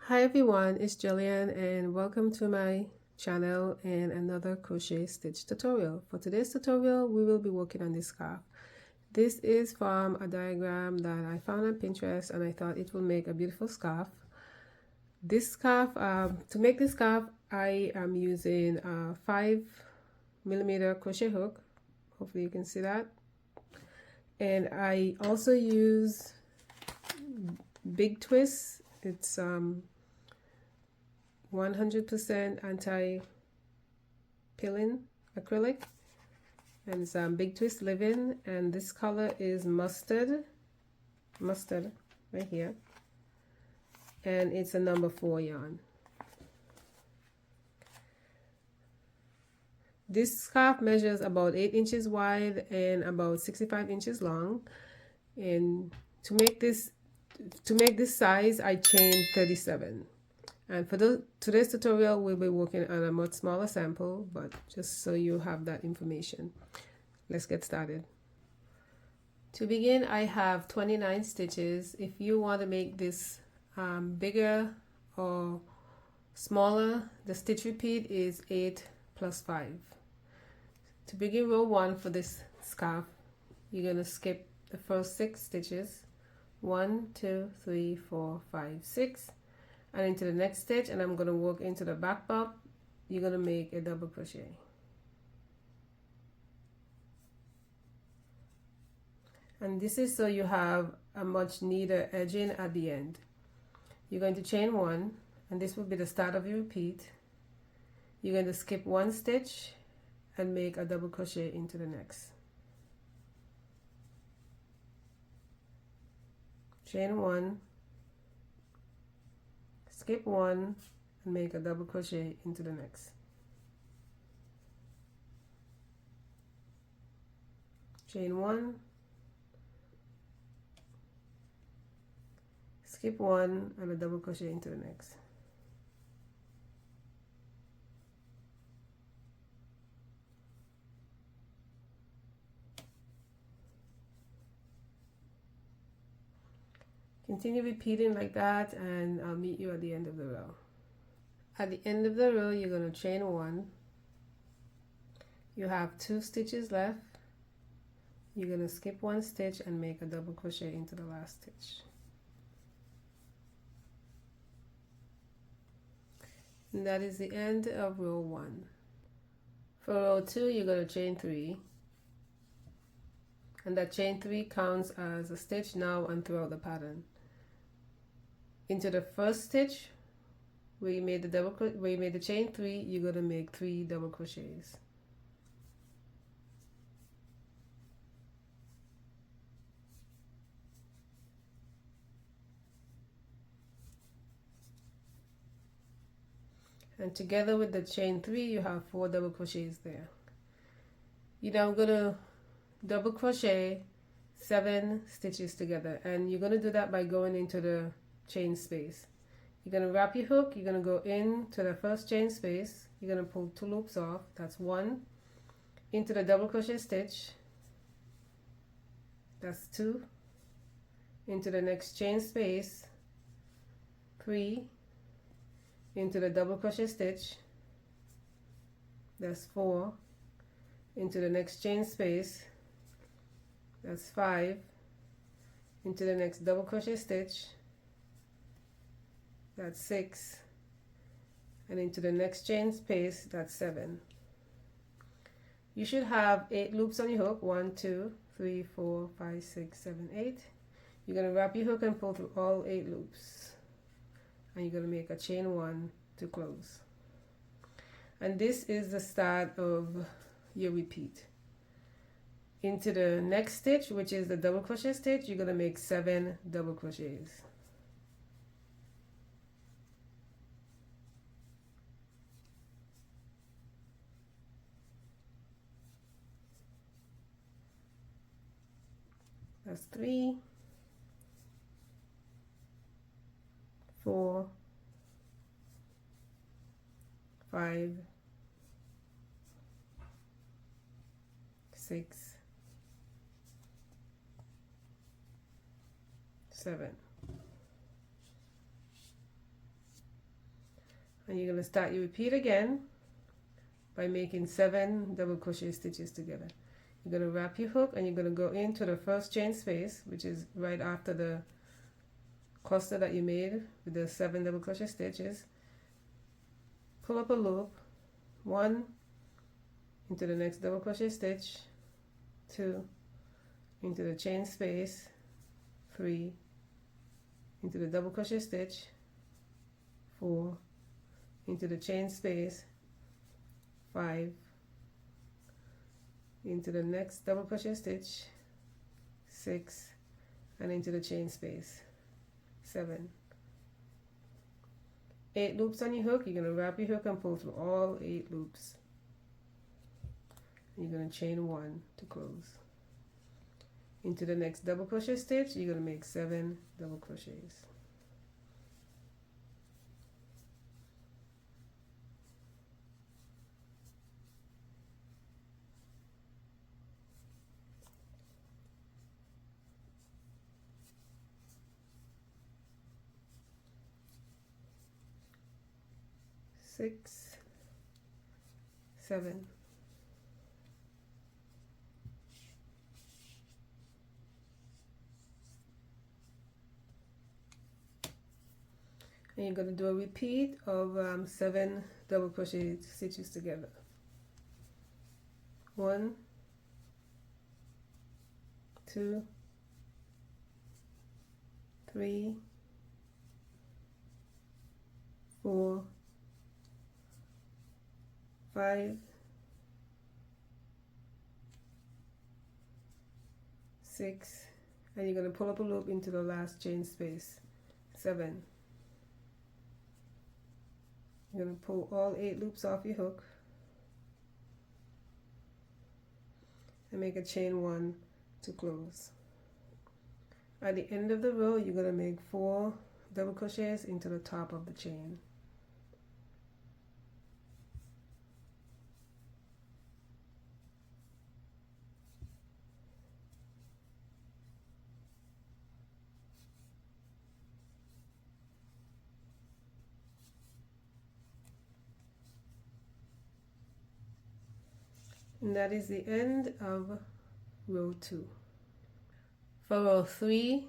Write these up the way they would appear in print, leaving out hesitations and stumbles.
Hi everyone, it's Gillian and welcome to my channel and another crochet stitch tutorial. For today's tutorial, we will be working on this scarf. This is from a diagram that I found on Pinterest and I thought it will make a beautiful scarf. To make this scarf, I am using a 5mm crochet hook. Hopefully you can see that. And I also use big twists. It's 100% anti-pilling acrylic, and it's big twist living, and this color is mustard right here, and it's a number 4 yarn. This scarf measures about 8 inches wide and about 65 inches long, and to make this size I chained 37. And for today's tutorial, we'll be working on a much smaller sample, but just so you have that information. Let's get started. To begin, I have 29 stitches. If you want to make this bigger or smaller, the stitch repeat is 8 plus 5. To begin row 1 for this scarf, you're going to skip the first 6 stitches. 1, 2, 3, 4, 5, 6. And into the next stitch, and I'm going to work into the back bump. You're going to make a double crochet. And this is so you have a much neater edging at the end. You're going to chain 1, and this will be the start of your repeat. You're going to skip 1 stitch and make a double crochet into the next. Chain 1, skip 1 and make a double crochet into the next. Chain 1, skip 1 and a double crochet into the next. Continue repeating like that, and I'll meet you at the end of the row. At the end of the row, you're going to chain 1. You have 2 stitches left. You're going to skip 1 stitch and make a double crochet into the last stitch. And that is the end of row 1. For row 2, you're going to chain 3. And that chain 3 counts as a stitch now and throughout the pattern. Into the first stitch where you made the chain 3, you're going to make 3 double crochets. And together with the chain 3, you have 4 double crochets there. You're now going to double crochet 7 stitches together, and you're going to do that by going into the chain space. You're going to wrap your hook, you're going to go into the first chain space, you're going to pull 2 loops off, that's 1, into the double crochet stitch, that's 2, into the next chain space, 3, into the double crochet stitch, that's 4, into the next chain space, that's 5, into the next double crochet stitch, that's 6, and into the next chain space, that's 7. You should have 8 loops on your hook. 1, 2, 3, 4, 5, 6, 7, 8. You're going to wrap your hook and pull through all 8 loops, and you're going to make a chain 1 to close. And this is the start of your repeat. Into the next stitch, which is the double crochet stitch, you're going to make 7 double crochets. That's 3, 4, 5, 6, 7. And you're going to start your repeat again by making 7 double crochet stitches together. You're going to wrap your hook and you're going to go into the first chain space, which is right after the cluster that you made with the 7 double crochet stitches. Pull up a loop, 1 into the next double crochet stitch, 2 into the chain space, 3 into the double crochet stitch, 4 into the chain space, 5 into the next double crochet stitch, 6 and into the chain space, 7. 8 loops on your hook. You're going to wrap your hook and pull through all 8 loops. You're going to chain 1 to close. Into the next double crochet stitch, you're going to make 7 double crochets. Six, 7. And you're going to do a repeat of 7 double crochet stitches together. 1, 2, 3, 4, 5, 6, and you're going to pull up a loop into the last chain space, 7. You're going to pull all 8 loops off your hook and make a chain 1 to close. At the end of the row, you're going to make 4 double crochets into the top of the chain. And that is the end of row 2. For row 3,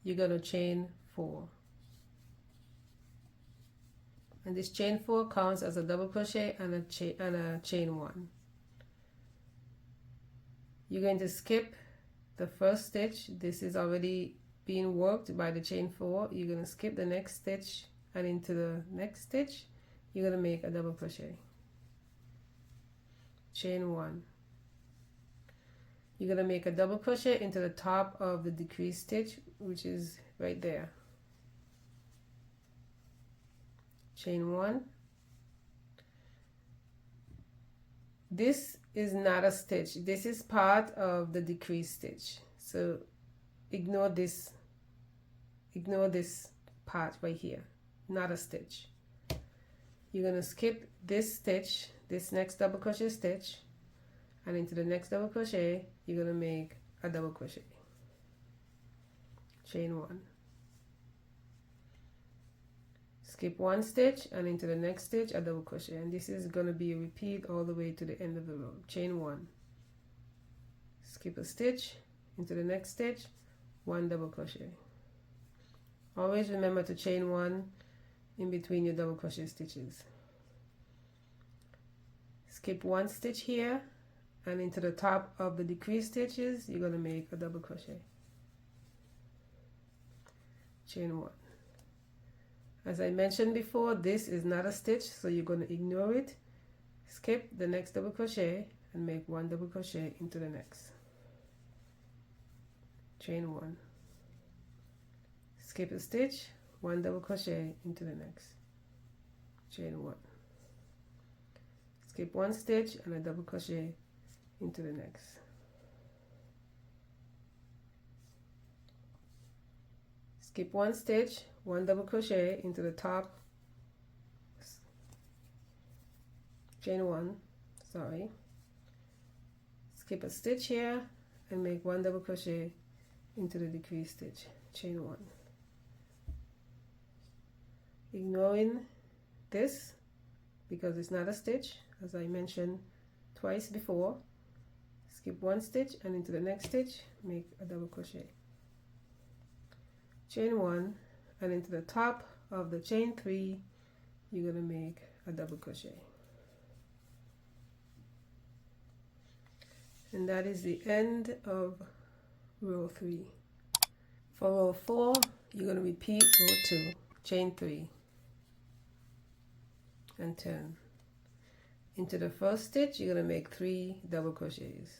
you're going to chain 4. And this chain 4 counts as a double crochet and a chain 1. You're going to skip the first stitch. This is already being worked by the chain 4. You're going to skip the next stitch, and into the next stitch, you're going to make a double crochet. Chain 1. You're going to make a double crochet into the top of the decrease stitch, which is right there. Chain 1. This is not a stitch. This is part of the decrease stitch. So ignore this part right here. Not a stitch. You're going to skip this stitch, this next double crochet stitch, and into the next double crochet you're going to make a double crochet. Chain 1. Skip 1 stitch, and into the next stitch a double crochet, and this is going to be a repeat all the way to the end of the row. Chain 1. Skip a stitch, into the next stitch 1 double crochet. Always remember to chain 1 in between your double crochet stitches. Skip 1 stitch here, and into the top of the decrease stitches you're going to make a double crochet. Chain 1. As I mentioned before, this is not a stitch, so you're going to ignore it. Skip the next double crochet and make 1 double crochet into the next. Chain 1. Skip a stitch, 1 double crochet into the next. Chain 1. Skip 1 stitch and a double crochet into the next. Skip 1 stitch, 1 double crochet into the top, chain 1, sorry. Skip a stitch here and make 1 double crochet into the decrease stitch, chain 1. Ignoring this because it's not a stitch, as I mentioned twice before. Skip one stitch and into the next stitch make a double crochet, chain one, and into the top of the chain 3 you're going to make a double crochet. And that is the end of row 3. For row 4 you're going to repeat row 2, chain 3, and turn. Into the first stitch you're going to make 3 double crochets.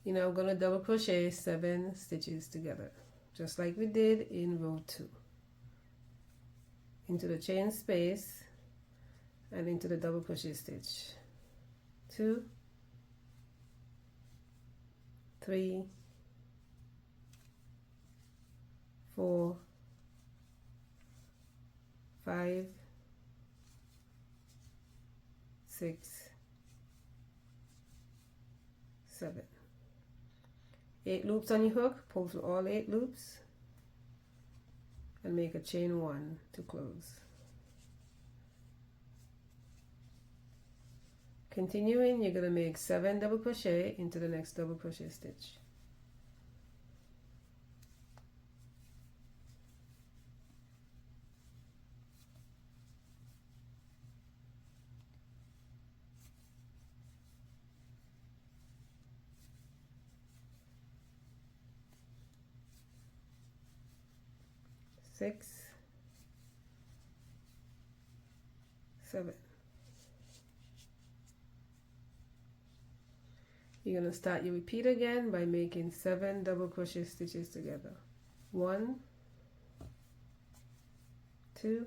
You're now going to double crochet 7 stitches together, just like we did in row 2. Into the chain space and into the double crochet stitch. 2, 3, 4, 5, 6, 7. 8 loops on your hook, pull through all 8 loops and make a chain 1 to close. Continuing, you're going to make 7 double crochet into the next double crochet stitch. Six, 7. You're going to start your repeat again by making 7 double crochet stitches together. 1, 2,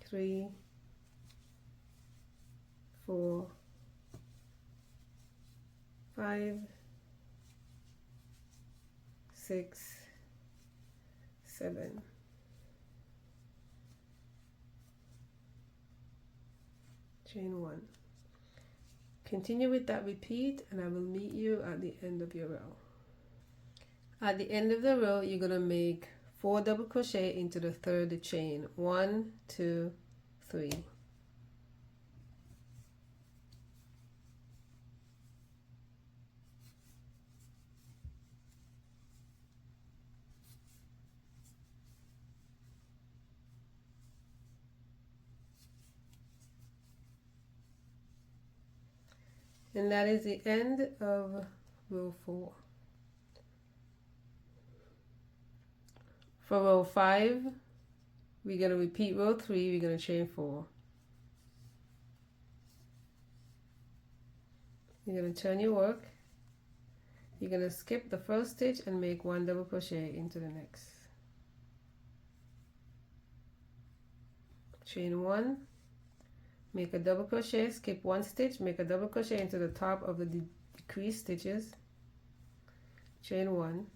3, 4, 5, 6, 7. Chain 1. Continue with that repeat and I will meet you at the end of your row. At the end of the row you're going to make 4 double crochet into the third chain. 1, 2, 3. And that is the end of row 4. For row 5, we're going to repeat row 3, we're going to chain 4. You're going to turn your work. You're going to skip the first stitch and make 1 double crochet into the next. Chain 1. Make a double crochet, skip 1 stitch, make a double crochet into the top of the decreased stitches, chain 1,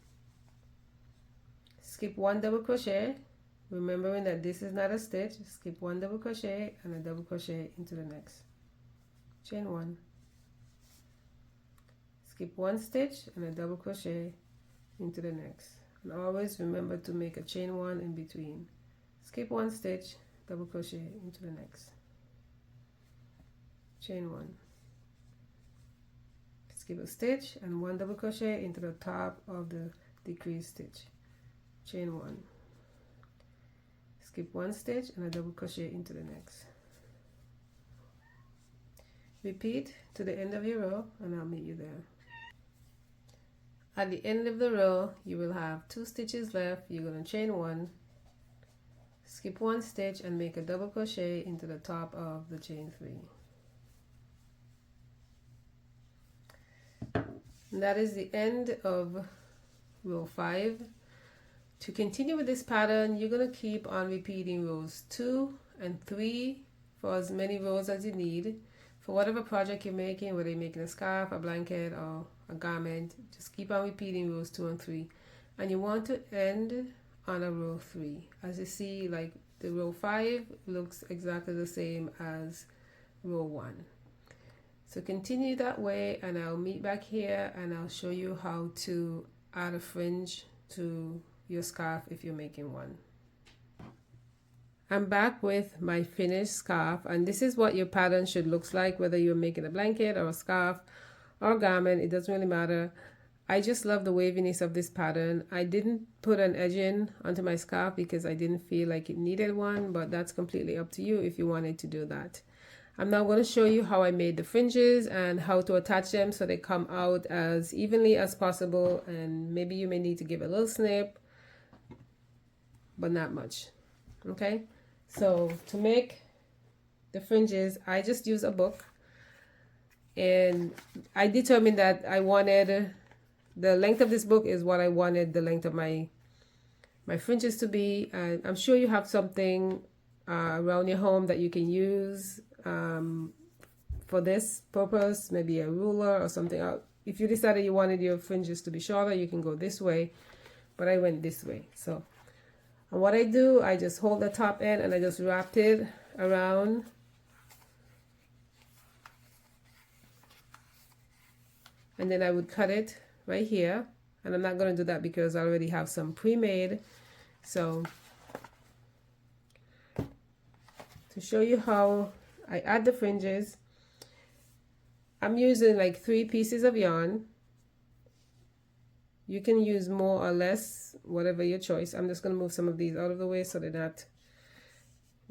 skip 1 double crochet, remembering that this is not a stitch, skip 1 double crochet and a double crochet into the next, chain 1, skip 1 stitch and a double crochet into the next, and always remember to make a chain 1 in between, skip 1 stitch, double crochet into the next. Chain 1, skip a stitch and 1 double crochet into the top of the decreased stitch, chain 1, skip 1 stitch and a double crochet into the next. Repeat to the end of your row and I'll meet you there. At the end of the row you will have 2 stitches left. You're going to chain 1, skip 1 stitch and make a double crochet into the top of the chain 3. And that is the end of row 5. To continue with this pattern, you're going to keep on repeating rows 2 and 3 for as many rows as you need. For whatever project you're making, whether you're making a scarf, a blanket, or a garment, just keep on repeating rows 2 and 3. And you want to end on a row 3. As you see, like the row 5 looks exactly the same as row 1. So continue that way, and I'll meet back here and I'll show you how to add a fringe to your scarf if you're making one. I'm back with my finished scarf, and this is what your pattern should look like, whether you're making a blanket or a scarf or a garment, it doesn't really matter. I just love the waviness of this pattern. I didn't put an edging onto my scarf because I didn't feel like it needed one, but that's completely up to you if you wanted to do that. I'm now going to show you how I made the fringes and how to attach them so they come out as evenly as possible, and maybe you may need to give a little snip, but not much. Okay, so to make the fringes, I just use a book, and I determined that I wanted the length of this book is what I wanted the length of my fringes to be. And I'm sure you have something around your home that you can use for this purpose, maybe a ruler or something. If you decided you wanted your fringes to be shorter, you can go this way, but I went this way. So, and what I do, I just hold the top end and I just wrapped it around. And then I would cut it right here, and I'm not going to do that because I already have some pre-made. So to show you how I add the fringes, I'm using like 3 pieces of yarn. You can use more or less, whatever your choice. I'm just going to move some of these out of the way so they're not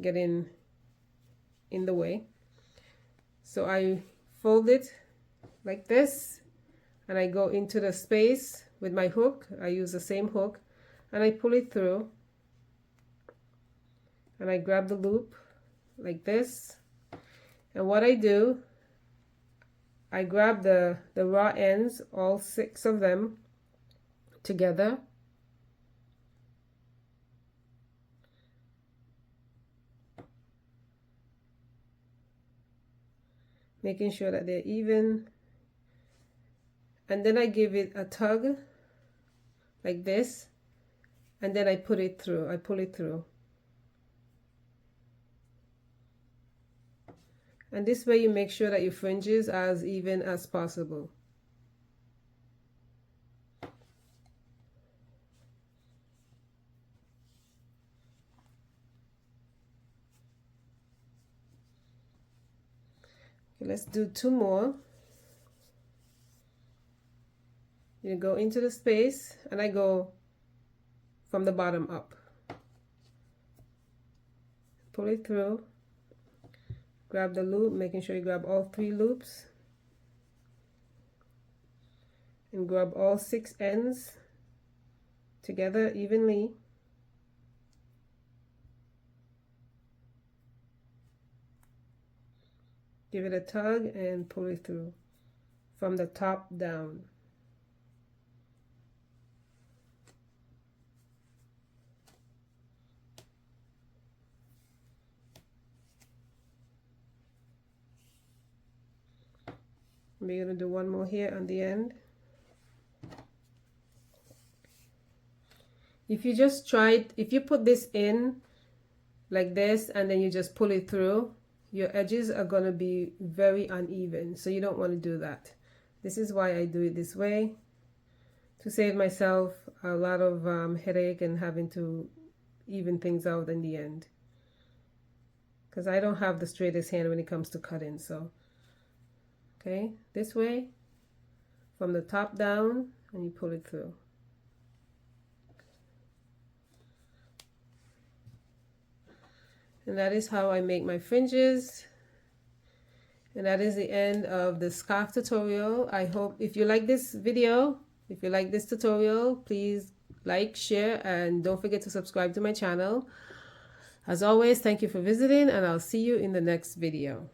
getting in the way. So I fold it like this, and I go into the space with my hook. I use the same hook, and I pull it through, and I grab the loop like this. And what I do, I grab the raw ends, all 6 of them together, making sure that they're even, and then I give it a tug like this, and then I put it through, I pull it through. And this way you make sure that your fringes are as even as possible. Okay, let's do 2 more. You go into the space, and I go from the bottom up. Pull it through. Grab the loop, making sure you grab all 3 loops, and grab all 6 ends together evenly. Give it a tug and pull it through from the top down. We're going to do 1 more here on the end. If you just if you put this in like this and then you just pull it through, your edges are going to be very uneven, so you don't want to do that. This is why I do it this way, to save myself a lot of headache and having to even things out in the end, because I don't have the straightest hand when it comes to cutting. So okay, this way from the top down, and you pull it through. And that is how I make my fringes. And that is the end of the scarf tutorial. I hope if you like this video, if you like this tutorial, please like, share, and don't forget to subscribe to my channel. As always, thank you for visiting, and I'll see you in the next video.